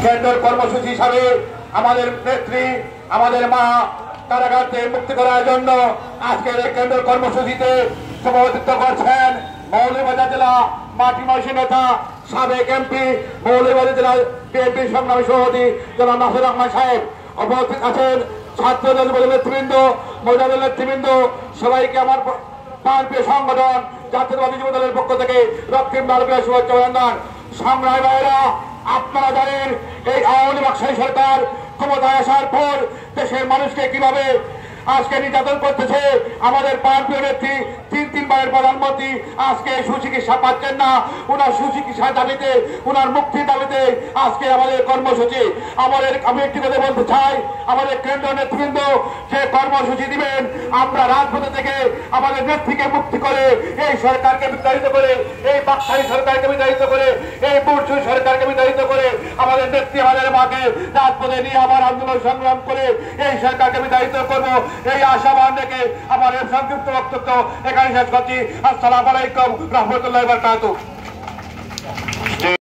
কেন্দ্রের কর্মসূচি হিসাবে আমাদের নেত্রী, আমাদের মা কারাগার থেকে মুক্তি করার জন্য আজকের এই কেন্দ্রের কর্মসূচিতে সভাপতিত্ব করছেন মৌলভীবাজার জেলা মাটি ময়সী নেতা, সাবেক এমপি, মৌলভীবাজার জেলা বিএনপির সংগ্রামী সভাপতি জনাব নাসির রহমান সাহেব। উপস্থিত আছেন ছাত্র দলের নেতৃবৃন্দ, মহিলা দলের নেতৃবৃন্দ, সবাইকে আমার প্রাণপ্রিয় সংগঠন জাতীয়তাবাদী যুব দলের পক্ষ থেকে রক্তিম লালকের শুভেচ্ছা অভিনন্দন। সংগ্রামী ভাইয়েরা, আপনারা জানেন এই আওয়ামী লীগ বাকশালী সরকার ক্ষমতায় আসার পর দেশের মানুষকে কিভাবে আজকে নির্যাতন করতেছে। আমাদের প্রাণপ্রিয় নেত্রী তিনবারের প্রধানমন্ত্রী আজকে সুচিকিৎসা পাচ্ছেন না। ওনার সুচিকিৎসার দাবিতে, ওনার মুক্তির দাবিতে আজকে আমাদের কর্মসূচি। আমি একটি কথা বলতে চাই, আমাদের কেন্দ্রীয় নেতৃবৃন্দ যে কর্মসূচি দিবেন, আমরা রাজপথে থেকে আমাদের নেত্রীকে মুক্তি করে, এই সরকারকে বিতাড়িত করে, এই বাকশালী সরকারকে বিতাড়িত করে, এই বুর্জোই সরকারকে বিতাড়িত করে আমাদের নেত্রী, আমাদের মাকে রাজপথে নিয়ে আবার আন্দোলন সংগ্রাম করে এই সরকারকে বিতাড়িত করবো, এই আশাবান রেখে আমার সংক্ষিপ্ত বক্তব্য এখানে শেষ করছি। আসসালামু আলাইকুম রহমতুল্লাহি ওয়া বারাকাতুহু।